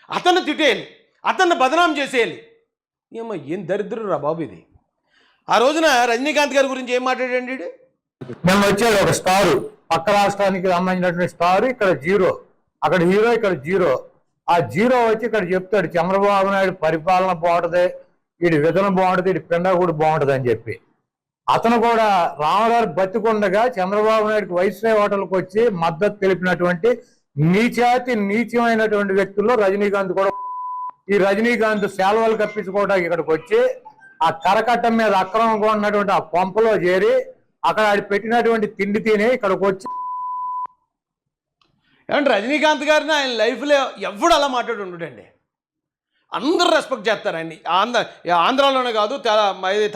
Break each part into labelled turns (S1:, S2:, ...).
S1: అతన్ని తిట్టేయాలి, అతన్ని బదనాం చేసేయాలి. ఏమో ఏం దరిద్రం రా బాబు ఇది. ఆ రోజున రజనీకాంత్ గారి గురించి ఏం మాట్లాడండి?
S2: మేము వచ్చేది ఒక స్టారు, పక్క రాష్ట్రానికి సంబంధించినటువంటి స్టారు, ఇక్కడ జీరో, అక్కడ హీరో, ఇక్కడ జీరో. ఆ జీరో వచ్చి ఇక్కడ చెప్తాడు చంద్రబాబు నాయుడు పరిపాలన బాగుంటుంది, వీడి విధన బాగుంటుంది, వీడి పిండ కూడా బాగుంటుంది అని చెప్పి. అతను కూడా రామగారు బతికుండగా చంద్రబాబు నాయుడుకి వైస్రాయ్ హోటల్కి వచ్చి మద్దతు తెలిపినటువంటి నీచమైనటువంటి వ్యక్తుల్లో రజనీకాంత్ కూడా. ఈ రజనీకాంత్ శాల్వాలు కప్పించుకోవడానికి ఇక్కడికి వచ్చి ఆ కరకట్టం మీద అక్రమంగా ఉన్నటువంటి ఆ పంపలో చేరి అక్కడ ఆడి పెట్టినటువంటి తిండి తిని ఇక్కడికి వచ్చి.
S1: ఏమంటే రజనీకాంత్ గారిని ఆయన లైఫ్లో ఎవడు అలా మాట్లాడి ఉండడండి. అందరూ రెస్పెక్ట్ చేస్తారు ఆయన్ని. ఆంధ్రాలోనే కాదు,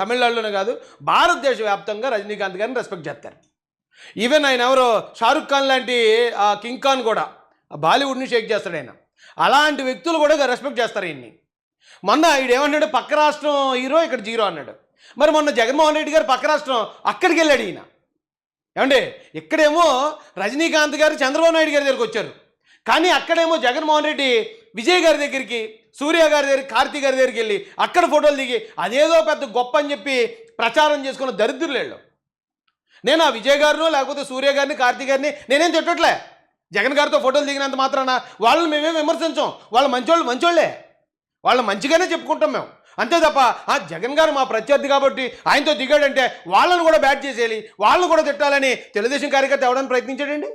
S1: తమిళనాడులోనే కాదు, భారతదేశ వ్యాప్తంగా రజనీకాంత్ గారిని రెస్పెక్ట్ చేస్తారు. ఈవెన్ ఆయన ఎవరో షారుఖ్ ఖాన్ లాంటి కింగ్ ఖాన్ కూడా బాలీవుడ్ని షేక్ చేస్తాడు ఆయన. అలాంటి వ్యక్తులు కూడా రెస్పెక్ట్ చేస్తారు ఈయన్ని. మొన్న ఈడేమన్నాడు, పక్క రాష్ట్రం హీరో ఇక్కడ జీరో అన్నాడు. మరి మొన్న జగన్మోహన్ రెడ్డి గారు పక్క రాష్ట్రం అక్కడికి వెళ్ళాడు ఈయన. ఏమంటే ఇక్కడేమో రజనీకాంత్ గారు చంద్రబాబు నాయుడు గారి దగ్గరికి వచ్చారు, కానీ అక్కడేమో జగన్మోహన్ రెడ్డి విజయ్ గారి దగ్గరికి, సూర్య గారి దగ్గరికి, కార్తీ గారి దగ్గరికి వెళ్ళి అక్కడ ఫోటోలు దిగి అదేదో పెద్ద గొప్ప అని చెప్పి ప్రచారం చేసుకున్న దరిద్రులేళ్ళు. నేను ఆ విజయ్ గారినో లేకపోతే సూర్య గారిని, కార్తీ గారిని నేనేం తిట్టట్లే. జగన్ గారితో ఫోటోలు దిగినంత మాత్రాన వాళ్ళని మేమేం విమర్శించాం. వాళ్ళు మంచోళ్ళే, వాళ్ళని మంచిగానే చెప్పుకుంటాం మేము, అంతే తప్ప జగన్ గారు మా ప్రత్యర్థి కాబట్టి ఆయనతో దిగాడంటే వాళ్ళని కూడా బ్యాట్ చేసేయాలి, వాళ్ళని కూడా తిట్టాలని తెలుగుదేశం కార్యకర్త ఎవడని ప్రయత్నించాడండి?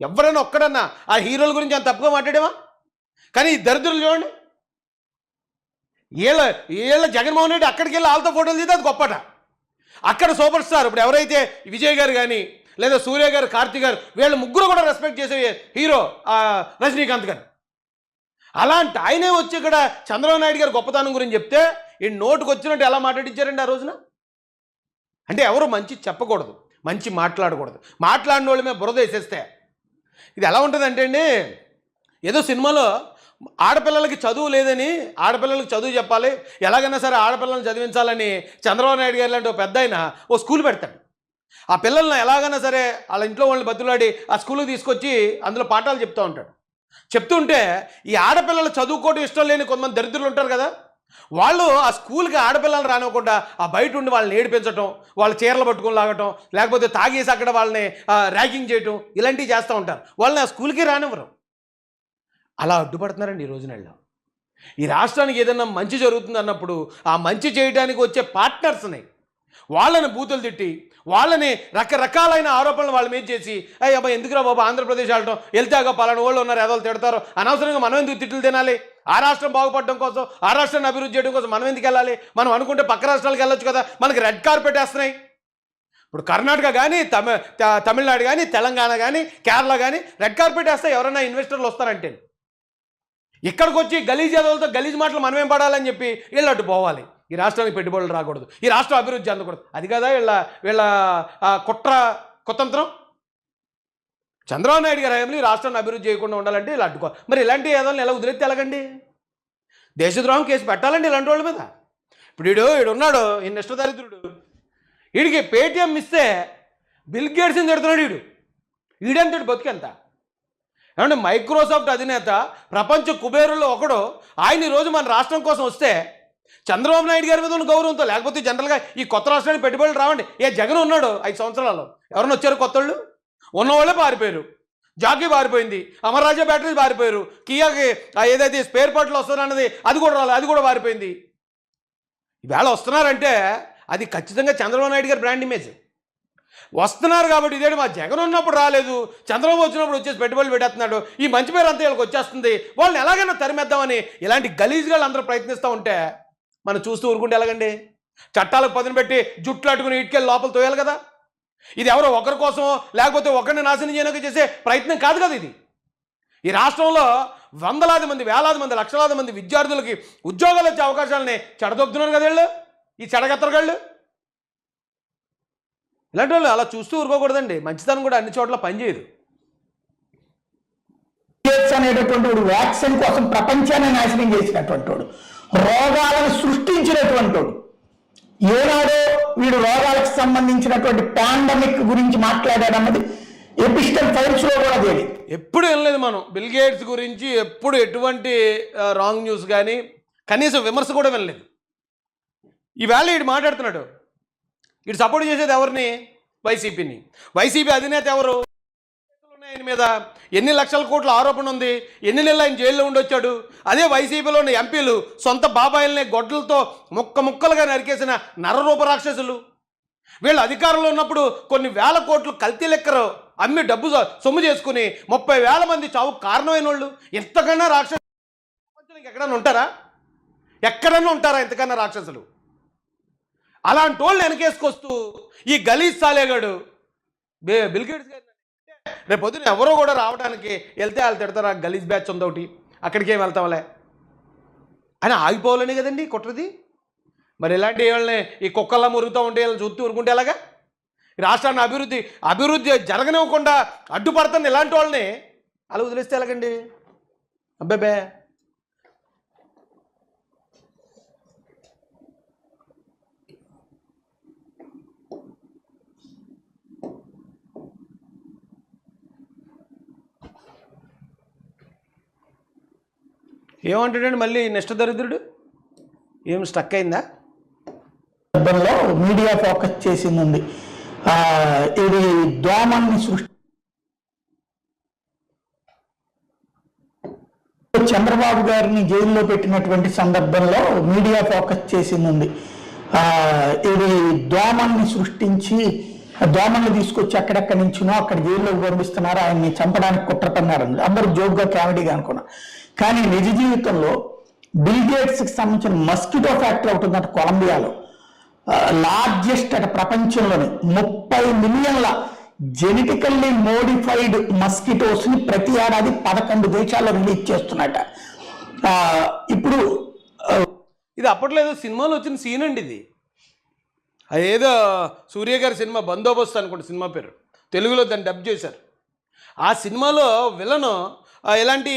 S1: ఎవరైనా ఒక్కడన్నా ఆ హీరోల గురించి అంత తప్పుగా మాట్లాడేవా? కానీ ఈ దరిద్రులు చూడండి, వీళ్ళ జగన్మోహన్ రెడ్డి అక్కడికి వెళ్ళి వాళ్ళతో ఫోటోలు దిగితే అది గొప్పట. అక్కడ సూపర్ స్టార్ ఇప్పుడు ఎవరైతే విజయ్ గారు కానీ లేదా సూర్య గారు, కార్తీక్ గారు, వీళ్ళ ముగ్గురు కూడా రెస్పెక్ట్ చేసే హీరో రజనీకాంత్ గారు. అలాంటి ఆయనే వచ్చి ఇక్కడ చంద్రబాబు నాయుడు గారు గొప్పతనం గురించి చెప్తే ఈ నోటుకు వచ్చినట్టు ఎలా మాట్లాడించారండి ఆ రోజున? అంటే ఎవరు మంచి చెప్పకూడదు, మంచి మాట్లాడకూడదు, మాట్లాడిన వాళ్ళ మీద బురద వేసేస్తే ఇది ఎలా ఉంటుందంటే అండి, ఏదో సినిమాలో ఆడపిల్లలకి చదువు లేదని, ఆడపిల్లలకి చదువు చెప్పాలి, ఎలాగైనా సరే ఆడపిల్లల్ని చదివించాలని చంద్రబాబు నాయుడు గారు లాంటి ఒక పెద్ద ఆయన ఓ స్కూల్ పెడతాడు. ఆ పిల్లల్ని ఎలాగైనా సరే వాళ్ళ ఇంట్లో వాళ్ళని బతులాడి ఆ స్కూల్కి తీసుకొచ్చి అందులో పాఠాలు చెప్తూ ఉంటాడు. చెప్తుంటే ఈ ఆడపిల్లలు చదువుకోవడం ఇష్టం లేని కొంతమంది దరిద్రులు ఉంటారు కదా, వాళ్ళు ఆ స్కూల్కి ఆడపిల్లలు రానివ్వకుండా ఆ బయట ఉండి వాళ్ళని ఏడిపించడం, వాళ్ళ చీరలు పట్టుకొని లాగటం, లేకపోతే తాగేసి అక్కడ వాళ్ళని ర్యాగింగ్ చేయటం, ఇలాంటివి చేస్తూ ఉంటారు. వాళ్ళని ఆ స్కూల్కి రానివ్వరు. అలా అడ్డుపడుతున్నారండి ఈ రోజునల్లో. ఈ రాష్ట్రానికి ఏదైనా మంచి జరుగుతుంది అన్నప్పుడు ఆ మంచి చేయడానికి వచ్చే పార్ట్నర్స్ని వాళ్ళని బూతులు తిట్టి, వాళ్ళని రకరకాలైన ఆరోపణలు వాళ్ళ మీద చేసి, అయ్యి అబ్బాయి ఎందుకురా బాబు ఆంధ్రప్రదేశ్ వెళ్ళటం, వెళ్తాగా పలానా వాళ్ళు ఉన్నారు ఎదలు తిడతారు, అనవసరంగా మనం ఎందుకు తిట్లు తినాలి? ఆ రాష్ట్రం బాగుపడడం కోసం, ఆ రాష్ట్రాన్ని అభివృద్ధి చేయడం కోసం మనం ఎందుకు వెళ్ళాలి? మనం అనుకుంటే పక్క రాష్ట్రాలకు వెళ్ళొచ్చు కదా. మనకి రెడ్ కార్పెట్ వేస్తున్నాయి. ఇప్పుడు కర్ణాటక కానీ, తమిళనాడు కానీ, తెలంగాణ కానీ, కేరళ కానీ రెడ్ కార్పెట్ వేస్తే ఎవరైనా ఇన్వెస్టర్లు వస్తారంటే, ఇక్కడికి వచ్చి గలీజ్ యాదవులతో గలీజ్ మాటలు మనమేం పడాలని చెప్పి వీళ్ళు అటు పోవాలి. ఈ రాష్ట్రానికి పెట్టుబడులు రాకూడదు, ఈ రాష్ట్రం అభివృద్ధి అందకూడదు. అది కదా వీళ్ళ కుతంత్రం. చంద్రబాబు నాయుడు గారు హయాంలో ఈ రాష్ట్రాన్ని అభివృద్ధి చేయకుండా ఉండాలంటే ఇలా అడ్డుకోవాలి. మరి ఇలాంటి ఏదైనా ఎలా వదిలేస్తే ఎలాగండి? దేశద్రోహం కేసు పెట్టాలండి ఇలాంటి వాళ్ళ మీద. ఇప్పుడు ఈడున్నాడు ఈ నిష్టదరిద్రుడు, వీడికి పేటీఎం ఇస్తే బిల్ గేట్స్ని తిడుతున్నాడు. ఈడెంతటి బతుకెంత? ఏమంటే మైక్రోసాఫ్ట్ అధినేత, ప్రపంచ కుబేరుల్లో ఒకడు, ఆయన ఈరోజు మన రాష్ట్రం కోసం వస్తే చంద్రబాబు నాయుడు గారి మీద ఉన్న గౌరవంతో, లేకపోతే జనరల్గా ఈ కొత్త రాష్ట్రానికి పెట్టుబడులు రావండి. జగన్ ఉన్నాడు 5 సంవత్సరాలు, ఎవరైనా వచ్చారు కొత్త వాళ్ళు? ఉన్నవాళ్ళే పారిపోయారు. జాకీ పారిపోయింది, అమర్రాజా బ్యాటరీస్ పారిపోయారు, కియాకి ఏదైతే స్పేర్ పార్ట్లు వస్తున్నారన్నది అది కూడా రాలేదు, అది కూడా పారిపోయింది. ఈవేళ వస్తున్నారంటే అది ఖచ్చితంగా చంద్రబాబు నాయుడు గారి బ్రాండ్ ఇమేజ్. వస్తున్నారు కాబట్టి ఇదేంటి మా జగన్ ఉన్నప్పుడు రాలేదు, చంద్రబాబు వచ్చినప్పుడు వచ్చేసి పెట్టుబడులు పెట్టేస్తున్నాడు, ఈ మంచి పేరు అంతా వీళ్ళకి వచ్చేస్తుంది, వాళ్ళని ఎలాగైనా తరిమేద్దామని ఇలాంటి గలీజ్గాళ్ళు అందరూ ప్రయత్నిస్తూ ఉంటే మనం చూస్తూ ఊరుకుంటే ఎలాగండి? చట్టాలకు పదును పెట్టి జుట్లు అట్టుకుని ఇటుకెళ్ళి లోపల తోయాలి కదా. ఇది ఎవరో ఒకరి కోసమో లేకపోతే ఒకరిని నాశనం చేయడానికి చేసే ప్రయత్నం కాదు కదా ఇది. ఈ రాష్ట్రంలో వందలాది మంది, వేలాది మంది, లక్షలాది మంది విద్యార్థులకి ఉద్యోగాలు వచ్చే అవకాశాలని చెడదొబ్బుతున్నారు కదా వీళ్ళు, ఈ చెడగత్తరగాళ్ళు. ఇలాంటి వాళ్ళు అలా చూస్తూ ఊరుకోకూడదండి. మంచితనం కూడా అన్ని చోట్ల పనిచేయదు.
S3: అనేటటువంటి వాడు వ్యాక్సిన్ కోసం ప్రపంచాన్ని నాశనం చేసినటువంటి వాడు, రోగాలను సృష్టించినటువంటి వాడు. ఏనాడో వీడు రోగాలకు సంబంధించినటువంటి పాండమిక్ గురించి మాట్లాడాడన్నది ఎపిస్టల్ ఫైల్స్ లో కూడా తేలి.
S1: ఎప్పుడు వినలేదు మనం బిల్ గేట్స్ గురించి, ఎప్పుడు ఎటువంటి రాంగ్ న్యూస్ కానీ కనీసం విమర్శ కూడా వినలేదు. ఈవేళ వీడు మాట్లాడుతున్నాడు, వీడు సపోర్ట్ చేసేది ఎవరిని? వైసీపీని. వైసీపీ అధినేత ఎవరు? ఆయన మీద ఎన్ని లక్షల కోట్ల ఆరోపణ ఉంది, ఎన్ని నెలలు ఆయన జైల్లో ఉండొచ్చాడు. అదే వైసీపీలో ఉన్న ఎంపీలు సొంత బాబాయిల్ని గొడ్డలతో ముక్కలుగా నరికేసిన నరరూప రాక్షసులు. వీళ్ళు అధికారంలో ఉన్నప్పుడు కొన్ని వేల కోట్లు కల్తీ లెక్కరు అమ్మి డబ్బు సొమ్ము చేసుకుని 30,000 మంది చావుకు కారణమైన వాళ్ళు. ఎంతకన్నా రాక్షసులు ప్రపంచానికి ఎక్కడన్నా ఉంటారా? ఎక్కడన్నా ఉంటారా ఎంతకన్నా రాక్షసులు? అలాంటి వాళ్ళు వెనకేసుకొస్తూ ఈ గలీజ్ సాలేగాడు బిల్ గేట్స్ గారు రేపు పొద్దున ఎవరో కూడా రావడానికి వెళ్తే వాళ్ళు తిడతారు, ఆ గలీజ్ బ్యాచ్ ఉంది ఒకటి, అక్కడికేం వెళ్తాంలే అని ఆగిపోవాలని కదండి కుట్రది. మరి ఇలాంటి వాళ్ళని ఈ కుక్కల్లా మురుగుతూ ఉంటే వీళ్ళని చూస్తూ ఊరుకుంటే ఎలాగా? రాష్ట్రాన్ని అభివృద్ధి జరగనివ్వకుండా అడ్డుపడుతున్న ఇలాంటి వాళ్ళని అలా వదిలేస్తే ఎలాగండి? అబ్బాబే ఏమంటాడండి మళ్ళీ నెక్స్ట్ దరిద్రుడు? ఏం స్టక్ అయిందా?
S3: సందర్భంలో మీడియా ఫోకస్ చేసింది ఇది దోమల్ని చంద్రబాబు గారిని జైల్లో పెట్టినటువంటి సందర్భంలో మీడియా ఫోకస్ చేసింది ఇది దోమల్ని సృష్టించి దోమల్ని తీసుకొచ్చి ఎక్కడెక్కడి నుంచినో అక్కడ జైల్లోకి పంపిస్తున్నారు, ఆయన్ని చంపడానికి కుట్రపన్నారు. అందరూ జోక్గా కామెడీగా అనుకున్నారు. కానీ నిజ జీవితంలో బిల్ గేట్స్కి సంబంధించిన మస్కిటో ఫ్యాక్టరీ ఒకటి ఉందంట కొలంబియాలో. లార్జెస్ట్ అట ప్రపంచంలోని 30 మిలియన్ల జెనెటికల్లీ మోడిఫైడ్ మస్కిటోస్ని ప్రతి ఏడాది 11 దేశాల్లో రిలీజ్ చేస్తున్నట. ఇప్పుడు
S1: ఇది అప్పట్లో సినిమాలో వచ్చిన సీన్ అండి ఇది. అదేదో సూర్య గారి సినిమా బందోబస్తు అనుకోండి సినిమా పేరు, తెలుగులో దాన్ని డబ్ చేశారు. ఆ సినిమాలో విలను ఇలాంటి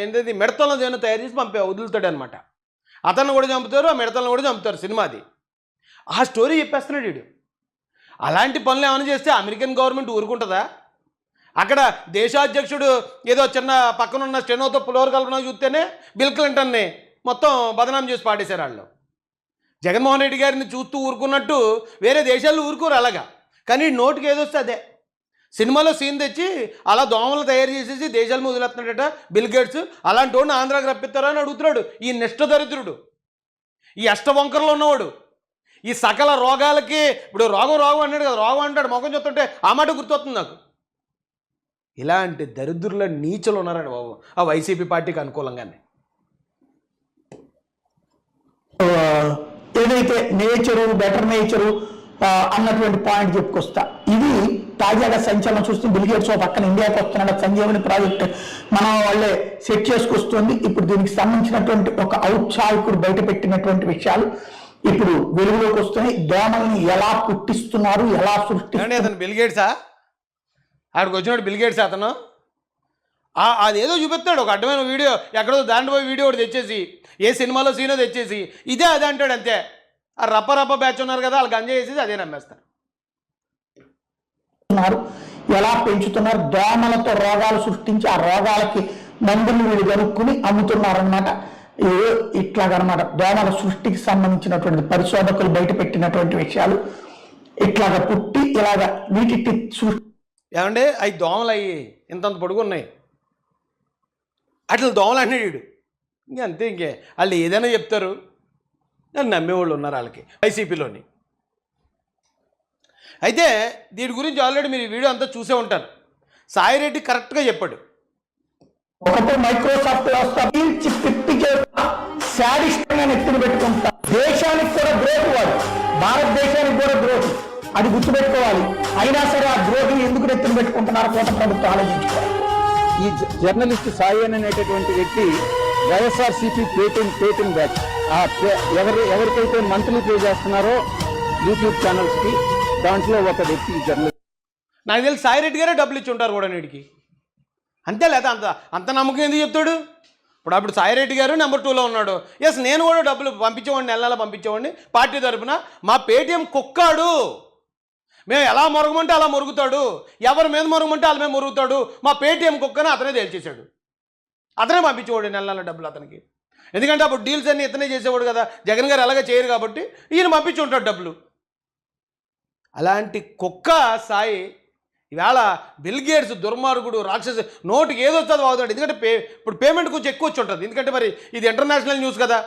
S1: ఏంటది మిడతలను ఏమైనా తయారు చేసి వదులుతాడు అనమాట. అతన్ని కూడా చంపుతారు, ఆ మిడతలను కూడా చంపుతారు. సినిమా అది. ఆ స్టోరీ చెప్పేస్తున్నాడు వీడు. అలాంటి పనులు ఏమైనా చేస్తే అమెరికన్ గవర్నమెంట్ ఊరుకుంటుందా? అక్కడ దేశాధ్యక్షుడు ఏదో చిన్న పక్కనున్న స్టెనోతో పులోర్ కల్పన చూస్తేనే బిల్ క్లింటన్ని మొత్తం బదనాం చేసి పాడేశారు వాళ్ళు. జగన్మోహన్ రెడ్డి గారిని చూస్తూ ఊరుకున్నట్టు వేరే దేశాల్లో ఊరుకోరు అలాగా. కానీ నోటికి ఏదొస్తే అదే. సినిమాలో సీన్ తెచ్చి అలా దోమలు తయారు చేసేసి దేశాలు వదిలేస్తున్నాడట బిల్ గేట్స్. అలాంటి వాడిని ఆంధ్రాకి రప్పిస్తారా అని అడుగుతున్నాడు ఈ నిష్ఠ దరిద్రుడు, ఈ అష్టవంకరలో ఉన్నవాడు. ఈ సకల రోగాలకి ఇప్పుడు రోగం అన్నాడు కదా, రోగం అంటాడు మొఖం చూస్తుంటే ఆ మాట గుర్తొస్తుంది నాకు. ఇలాంటి దరిద్రుల నీచలు ఉన్నారండి బాబు ఆ వైసీపీ పార్టీకి అనుకూలంగానే.
S3: ఏదైతే నేచరు బెటర్ నేచరు అన్నటువంటి పాయింట్ చెప్పుకొస్తా. ఇది తాజాగా సంచలనం చూస్తుంది. బిల్ గేట్స్ పక్కన ఇండియాకి వస్తున్నాడు సంజీవని ప్రాజెక్ట్ మన వాళ్ళే సెట్ చేసుకొస్తుంది. ఇప్పుడు దీనికి సంబంధించినటువంటి ఒక ఔత్సాహికుడు బయట పెట్టినటువంటి విషయాలు ఇప్పుడు వెలుగులోకి వస్తున్నాయి. దోమల్ని ఎలా పుట్టిస్తున్నారు, ఎలా సృష్టిస్తున్నారు.
S1: అతను బిల్ గేట్సా? ఆడికి వచ్చినాడు బిల్ గేట్స్ అతను. అదేదో చూపిస్తాడు ఒక అడ్డమైన వీడియో, ఎక్కడో దాంట్లో పోయి వీడియో ఒకటి తెచ్చేసి ఏ సినిమాలో సీనో తెచ్చేసి ఇదే అదే అంటాడు అంతే. ఆ రప్ప బ్యాచ్ ఉన్నారు కదా వాళ్ళు గంజా చేసేసి అదే నమ్మేస్తారు.
S3: ఎలా పెంచుతున్నారు, దోమలతో రోగాలు సృష్టించి ఆ రోగాలకి మందులు వీళ్ళు కనుక్కుని అమ్ముతున్నారనమాట. ఇట్లాగనమాట దోమల సృష్టికి సంబంధించినటువంటి పరిశోధకులు బయట పెట్టినటువంటి విషయాలు ఇట్లాగ పుట్టి ఇలాగ వీటి సృష్టి.
S1: ఏమంటే అవి దోమలు అయ్యి ఇంతంత పొడుగు ఉన్నాయి, అట్లా దోమలు అన్నాడు వీడు. అంతే, ఇంకే వాళ్ళు ఏదైనా చెప్తారు, నమ్మేవాళ్ళు ఉన్నారు వాళ్ళకి వైసీపీలోని. అయితే దీని గురించి ఆల్రెడీ మీరు ఈ వీడియో అంతా చూసే ఉంటారు. సాయిరెడ్డి కరెక్ట్గా చెప్పాడు.
S3: ఒకప్పుడు మైక్రోసాఫ్ట్ వ్యవస్థ శాడిష్టంగా నెత్తిని పెట్టుకుంటా. దేశానికి కూడా ద్రోహి వాడు, భారతదేశానికి కూడా ద్రోహి, అది గుర్తుపెట్టుకోవాలి. అయినా సరే ఆ ద్రోహి ఎందుకు నెత్తిని పెట్టుకుంటున్నారు కోట ప్రభుత్వం ఆలోచించుకోవాలి.
S4: ఈ జర్నలిస్ట్ సాయి అనేటటువంటి వ్యక్తి వైఎస్ఆర్సీపీ పేటింగ్ బ్యాచ్ ఎవరికైతే మంత్లీ పే చేస్తున్నారో యూట్యూబ్ ఛానల్స్కి దాంట్లో ఒక వ్యక్తి జర్నలిస్ట్.
S1: నాకు తెలిసి సాయిరెడ్డి గారే డబ్బులు ఇచ్చి ఉంటారు కూడా నీడికి. అంతే లేదా? అంత నమ్మకం ఎందుకు చెప్తాడు? అప్పుడు సాయిరెడ్డి గారు నెంబర్ 2లో ఉన్నాడు. ఎస్, నేను కూడా డబ్బులు పంపించేవాడిని, నెల పంపించేవాడిని పార్టీ తరఫున. మా పేటీఎం కుక్కాడు, మేము ఎలా మొరగమంటే అలా మొరుగుతాడు, ఎవరి మీద మొరగమంటే వాళ్ళ మీద మొరుగుతాడు, మా పేటీఎం కుక్కని అతనే తేల్చేశాడు. అతనే పంపించేవాడు నెల నెల డబ్బులు అతనికి. ఎందుకంటే అప్పుడు డీల్స్ అన్నీ ఇతనే చేసేవాడు కదా, జగన్ గారు ఎలాగ చేయరు కాబట్టి ఈయన పంపించి ఉంటాడు డబ్బులు. అలాంటి కుక్క సాయి ఈవేళ బిల్ గేట్స్ దుర్మార్గుడు రాక్షసు నోటికి ఏదో వస్తుందో అవుతాడు. ఎందుకంటే ఇప్పుడు పేమెంట్ కొంచెం ఎక్కువ వచ్చి ఉంటుంది. ఎందుకంటే మరి ఇది ఇంటర్నేషనల్ న్యూస్ కదా,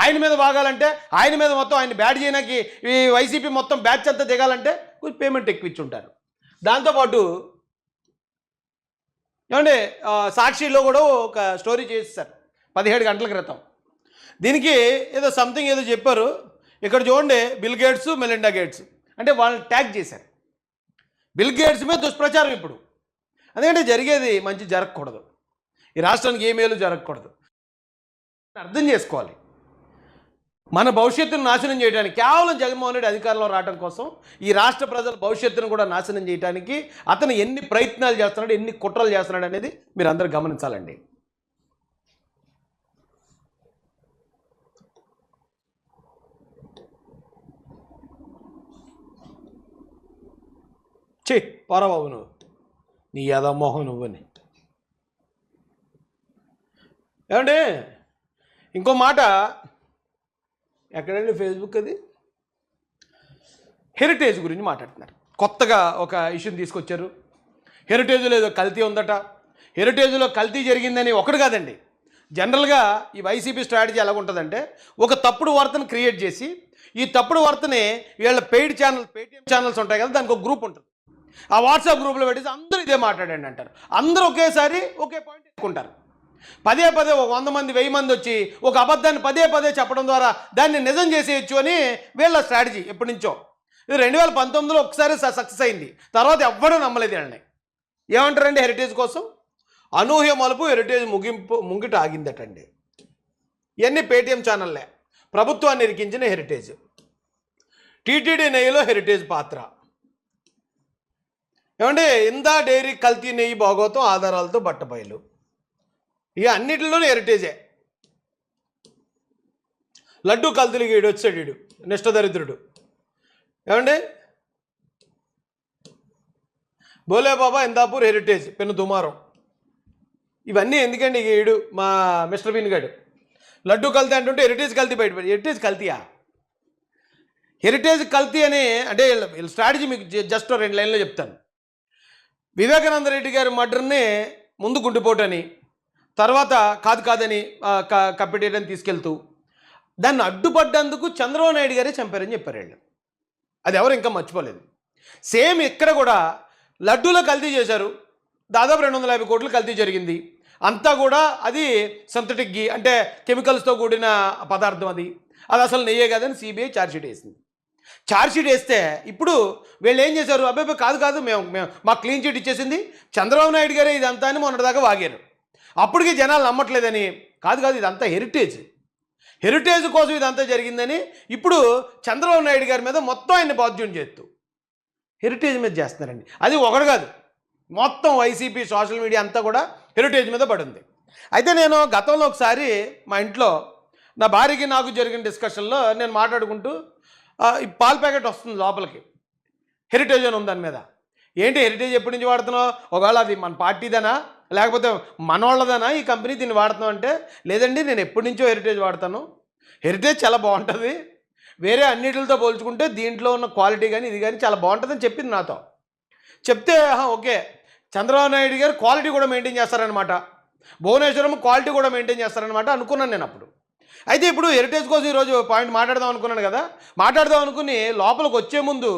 S1: ఆయన మీద వాగాలంటే, ఆయన మీద మొత్తం ఆయన బ్యాట్ చేయడానికి ఈ వైసీపీ మొత్తం బ్యాచ్ అంతా దిగాలంటే కొంచెం పేమెంట్ ఎక్కువ ఇచ్చి ఉంటారు. దాంతోపాటు ఏమంటే సాక్షిలో కూడా ఒక స్టోరీ చేస్తారు 17 గంటల క్రితం. దీనికి ఏదో సంథింగ్ ఏదో చెప్పారు. ఇక్కడ చూడండి, బిల్ గేట్స్ మెలిండా గేట్స్ అంటే వాళ్ళని ట్యాగ్ చేశారు. బిల్ గేట్స్ మీద దుష్ప్రచారం ఇప్పుడు. ఎందుకంటే జరిగేది మంచి జరగకూడదు, ఈ రాష్ట్రానికి ఏ మేలు జరగకూడదు. అర్థం చేసుకోవాలి, మన భవిష్యత్తును నాశనం చేయడానికి కేవలం జగన్మోహన్ రెడ్డి అధికారంలో రావడం కోసం ఈ రాష్ట్ర ప్రజల భవిష్యత్తును కూడా నాశనం చేయడానికి అతను ఎన్ని ప్రయత్నాలు చేస్తున్నాడు, ఎన్ని కుట్రలు చేస్తున్నాడు అనేది మీరు అందరూ గమనించాలండి. పోరాబాబు నువ్వు, నీ యాదమ్మోహం నువ్వని. ఏమండి ఇంకో మాట, ఎక్కడండి ఫేస్బుక్, అది హెరిటేజ్ గురించి మాట్లాడుతున్నారు. కొత్తగా ఒక ఇష్యూని తీసుకొచ్చారు. హెరిటేజ్లో ఏదో కల్తీ ఉందట, హెరిటేజ్లో కల్తీ జరిగిందని ఒకటి కాదండి. జనరల్గా ఈ వైసీపీ స్ట్రాటజీ ఎలా ఉంటుందంటే, ఒక తప్పుడు వార్తను క్రియేట్ చేసి ఈ తప్పుడు వార్తని వీళ్ళ పెయిడ్ ఛానల్ పేటీఎం ఛానల్స్ ఉంటాయి కదా, దానికి ఒక గ్రూప్ ఉంటుంది. ఆ వాట్సాప్ గ్రూప్లో పెట్టేసి అందరూ ఇదే మాట్లాడండి అంటారు. అందరూ ఒకేసారి ఒకే పాయింట్ ఎక్కుంటారు. పదే ఒక 100 మంది 1000 మంది వచ్చి ఒక అబద్ధాన్ని పదే చెప్పడం ద్వారా దాన్ని నిజం చేసేయచ్చు అని వీళ్ళ స్ట్రాటజీ ఎప్పటి నుంచో. ఇది 2019లో ఒకసారి సక్సెస్ అయింది, తర్వాత ఎవ్వడూ నమ్మలేదు వీళ్ళని. ఏమంటారండి హెరిటేజ్ కోసం? అనూహ్య మలుపు హెరిటేజ్ ముంగిట ఆగిందటండి. ఇవన్నీ పేటీఎం ఛానల్లే, ప్రభుత్వాన్ని ఇరికించిన హెరిటేజ్. టీటీడీ నెయ్యిలో హెరిటేజ్ పాత్ర. ఏమంటే ఇందా డైరీ కల్తీ నెయ్యి భాగోతం ఆధారాలతో బట్టబయలు. ఇక అన్నిటిలోనూ హెరిటేజే. లడ్డు కల్తీలకి ఈడు వచ్చాడు, ఈడు నిష్టదరిద్రుడు. ఏమండి బోలే బాబా ఇందాపూర్ హెరిటేజ్ పెన్ను దుమారం. ఇవన్నీ ఎందుకండి? ఈడు మా మిస్టర్ బీన్ గాడు లడ్డు కల్తీ అంటుంటే హెరిటేజ్ కల్తీ బయటపడి. హెరిటేజ్ కల్తీయా? హెరిటేజ్ కల్తీ అని అంటే వీళ్ళ స్ట్రాటజీ మీకు జస్ట్ 2 లైన్లో చెప్తాను. వివేకానంద రెడ్డి గారి మర్డర్ని ముందు గుండెపోటని, తర్వాత కాదని కప్పెట్టేయడానికి తీసుకెళ్తూ దాన్ని అడ్డుపడ్డందుకు చంద్రబాబు నాయుడు గారే చంపారని చెప్పారు వీళ్ళు. అది ఎవరు ఇంకా మర్చిపోలేదు. సేమ్ ఇక్కడ కూడా లడ్డూలో కల్తీ చేశారు, దాదాపు 250 కోట్లు కల్తీ జరిగింది. అంతా కూడా అది సింథటిక్ ఘీ అంటే కెమికల్స్తో కూడిన పదార్థం, అది అసలు నెయ్యే కాదని సిబిఐ ఛార్జ్షీట్ వేసింది. ఛార్జ్షీట్ వేస్తే ఇప్పుడు వీళ్ళు ఏం చేశారు? అబ్బాయి కాదు మేము మాకు క్లీన్ చీట్ ఇచ్చేసింది చంద్రబాబు నాయుడు గారే ఇదంతా అని మొన్నటిదాకా వాగారు. అప్పటికి జనాలు నమ్మట్లేదని, కాదు ఇదంతా హెరిటేజ్ కోసం ఇదంతా జరిగిందని ఇప్పుడు చంద్రబాబు నాయుడు గారి మీద మొత్తం ఆయన్ని బాధ్యం చేస్తూ హెరిటేజ్ మీద చేస్తున్నారండి. అది ఒకటి కాదు, మొత్తం వైసీపీ సోషల్ మీడియా అంతా కూడా హెరిటేజ్ మీద పడింది. అయితే నేను గతంలో ఒకసారి మా ఇంట్లో నా భార్యకి నాకు జరిగిన డిస్కషన్లో నేను మాట్లాడుకుంటూ ఈ పాల ప్యాకెట్ వస్తుంది లోపలికి, హెరిటేజ్ అని ఉంది దాని మీద. ఏంటి హెరిటేజ్ ఎప్పటి నుంచి వాడుతున్నావు? ఒకవేళ అది మన పార్టీదేనా లేకపోతే మనోళ్ళదేనా ఈ కంపెనీ దీన్ని వాడుతున్నావు అంటే, లేదండి నేను ఎప్పటి నుంచో హెరిటేజ్ వాడతాను, హెరిటేజ్ చాలా బాగుంటుంది, వేరే అన్నిటితో పోల్చుకుంటే దీంట్లో ఉన్న క్వాలిటీ కానీ ఇది కానీ చాలా బాగుంటుందని చెప్పింది నాతో. చెప్తే ఓకే, చంద్రబాబు నాయుడు గారు క్వాలిటీ కూడా మెయింటైన్ చేస్తారనమాట, భువనేశ్వరం క్వాలిటీ కూడా మెయింటైన్ చేస్తారనమాట అనుకున్నాను నేను అప్పుడు. అయితే ఇప్పుడు హెరిటేజ్ కోసం ఈరోజు పాయింట్ మాట్లాడదాం అనుకున్నాను కదా, మాట్లాడదాం అనుకుని లోపలికి వచ్చే ముందు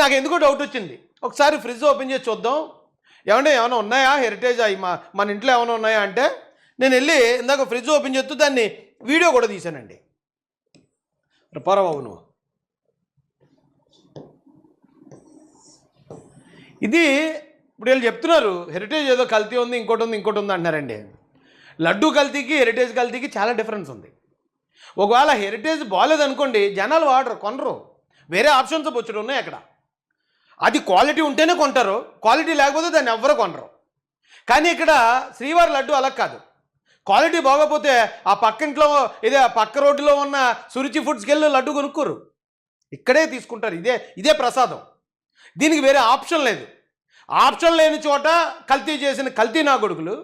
S1: నాకు ఎందుకో డౌట్ వచ్చింది. ఒకసారి ఫ్రిడ్జ్ ఓపెన్ చేసి చూద్దాం, ఏమైనా ఉన్నాయా హెరిటేజ్ అవి మన ఇంట్లో ఏమైనా ఉన్నాయా అంటే, నేను వెళ్ళి ఇందాక ఫ్రిడ్జ్ ఓపెన్ చేస్తూ దాన్ని వీడియో కూడా తీశానండి. పరబాబు నువ్వు, ఇది ఇప్పుడు వీళ్ళు చెప్తున్నారు హెరిటేజ్ ఏదో కల్తీ ఉంది, ఇంకోటి ఉంది అంటున్నారండి. లడ్డు కల్తీకి హెరిటేజ్ కల్తీకి చాలా డిఫరెన్స్ ఉంది. ఒకవేళ హెరిటేజ్ బాగాలేదనుకోండి, జనాలు కొనరు, వేరే ఆప్షన్స్ బొచ్చుడు ఉన్నాయి అక్కడ. అది క్వాలిటీ ఉంటేనే కొంటారు, క్వాలిటీ లేకపోతే దాన్ని ఎవ్వరు కొనరు. కానీ ఇక్కడ శ్రీవారి లడ్డు అలా కాదు, క్వాలిటీ బాగోపోతే ఆ పక్కింట్లో ఆ పక్క రోడ్డులో ఉన్న సురుచి ఫుడ్స్కి వెళ్ళి లడ్డు కొనుక్కోరు, ఇక్కడే తీసుకుంటారు. ఇదే ప్రసాదం. దీనికి వేరే ఆప్షన్ లేదు. ఆప్షన్ లేని చోట కల్తీ చేసిన కల్తీ నా కొడుకులు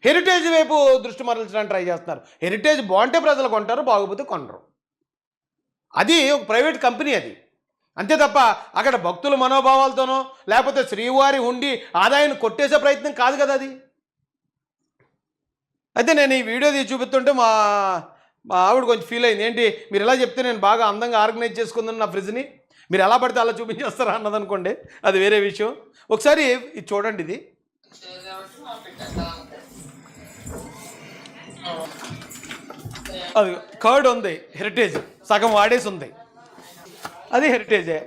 S1: హెరిటేజ్ వైపు దృష్టి మరల్చడానికి ట్రై చేస్తున్నారు. హెరిటేజ్ బాగుంటే ప్రజలు కొంటారు, బాగోపోతే కొనరు. అది ఒక ప్రైవేట్ కంపెనీ అది, అంతే తప్ప అక్కడ భక్తుల మనోభావాలతోనో లేకపోతే శ్రీవారి హుండీ ఆదాయాన్ని కొట్టేసే ప్రయత్నం కాదు కదా అది. అయితే నేను ఈ వీడియో తీసి చూపిస్తుంటే మా ఆవిడ కొంచెం ఫీల్ అయింది. ఏంటి మీరు ఎలా చెప్తే నేను బాగా అందంగా ఆర్గనైజ్ చేసుకుందాను నా ఫ్రిడ్జ్ని, మీరు ఎలా పడితే అలా చూపించేస్తారా అన్నదనుకోండి, అది వేరే విషయం. ఒకసారి ఇది చూడండి. ఇది అది కర్డ్ ఉంది, హెరిటేజ్ సగం వాడేసి ఉంది, అది హెరిటేజే,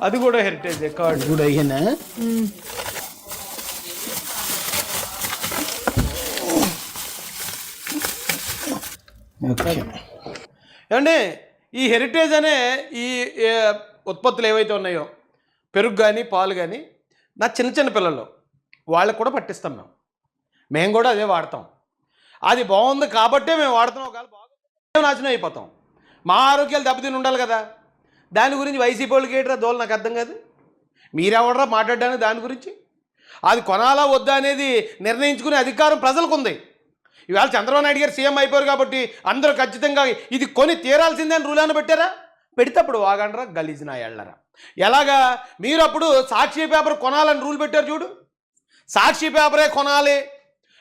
S1: అది కూడా హెరిటేజే, కర్డ్
S3: కూడా అయ్యానా.
S1: ఏమంటే ఈ హెరిటేజ్ అనే ఈ ఉత్పత్తులు ఏవైతే ఉన్నాయో, పెరుగు కానీ పాలు కానీ, నా చిన్న చిన్న పిల్లలు వాళ్ళకు కూడా పట్టిస్తాం మేము కూడా అదే వాడతాం. అది బాగుంది కాబట్టే మేము వాడుతున్నాం. ఒకవేళ బాగుంది నాశనం అయిపోతాం. మా ఆరోగ్యాలు దెబ్బతిని ఉండాలి కదా. దాని గురించి వైసీపీ వాళ్ళకి ఏంటరా దోలు నాకు అర్థం కాదు. మీరెవడరా మాట్లాడడానికి దాని గురించి? అది కొనాలా వద్దా అనేది నిర్ణయించుకునే అధికారం ప్రజలకు ఉంది. ఇవాళ చంద్రబాబు నాయుడు గారు సీఎం అయిపోయారు కాబట్టి అందరూ ఖచ్చితంగా ఇది కొని తీరాల్సిందే అని రూల్ అని పెట్టారా? పెడితే అప్పుడు వాగండ్రా గలీజ్ నా ఎళ్ళరా. ఎలాగా మీరు అప్పుడు సాక్షి పేపర్ కొనాలని రూల్ పెట్టారు చూడు. సాక్షి పేపరే కొనాలి,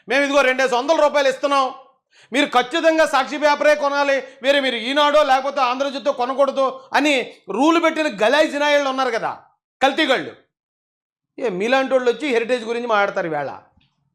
S1: మేము ఇదిగో 200 రూపాయలు ఇస్తున్నాం, మీరు ఖచ్చితంగా సాక్షి పేపరే కొనాలి, వేరే మీరు ఈనాడో లేకపోతే ఆంధ్రజ్యోతితో కొనకూడదు అని రూల్ పెట్టిన గలీజ్ నాయళ్ళు ఉన్నారు కదా, కల్తీగాళ్ళు. మీలాంటి వాళ్ళు వచ్చి హెరిటేజ్ గురించి మాట్లాడతారు ఈవేళ.